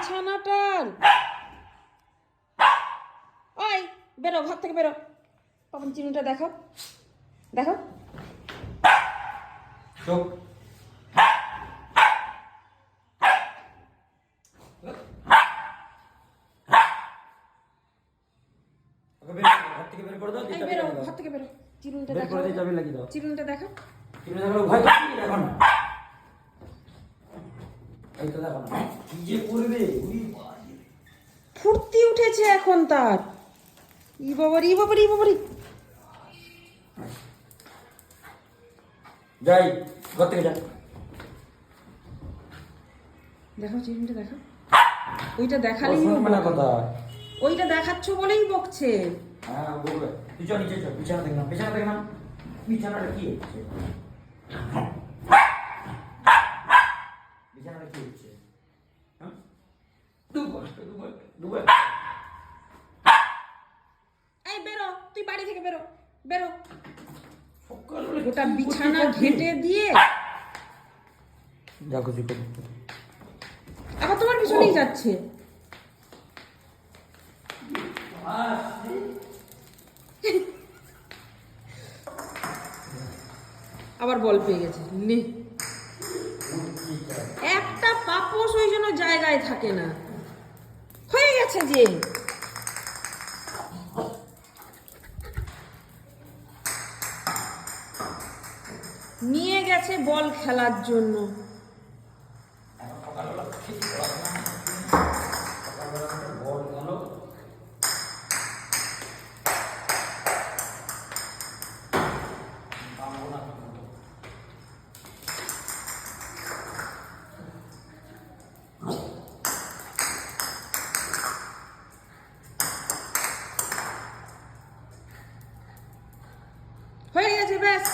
বিছানাটার। ওই বেরো, ঘর থেকে বেরো। পাপন চিনুটা দেখো, দেখো চোখ বেরো, ঘর থেকে বেরো। চিরুনটা দেখো, চিরুনটা দেখো। ফুর্তি উঠেছে এখন তার। ই বাবারি, ই বাবারি, ই বাবারি। যাই ঘর থেকে যা। দেখো চিরুনটা দেখো। ওইটা দেখালেই কথা, ওইটা দেখাচ্ছ বলেই বকছে। হ্যাঁ বলবে তুই চল নিচে চল, বিছানা দেখ না, বিছানা দেখ না, বিছানাটা কি হচ্ছে, বিছানাটা কি হচ্ছে, হ্যাঁ দুবার এই বেরো, তুই বাড়ি থেকে বেরো, বেরো। সকালবেলা গোটা বিছানা ঘেটে দিয়ে যা খুশি কর। আবার তোমার পিছনেই যাচ্ছে। আবার বল পেয়ে গেছে। নে, একটা পাপোশ ওই জন্য জায়গায় থাকে না। হয়ে গেছে যে। নিয়ে গেছে বল খেলার জন্য। হয়ে গেছে ব্যাস।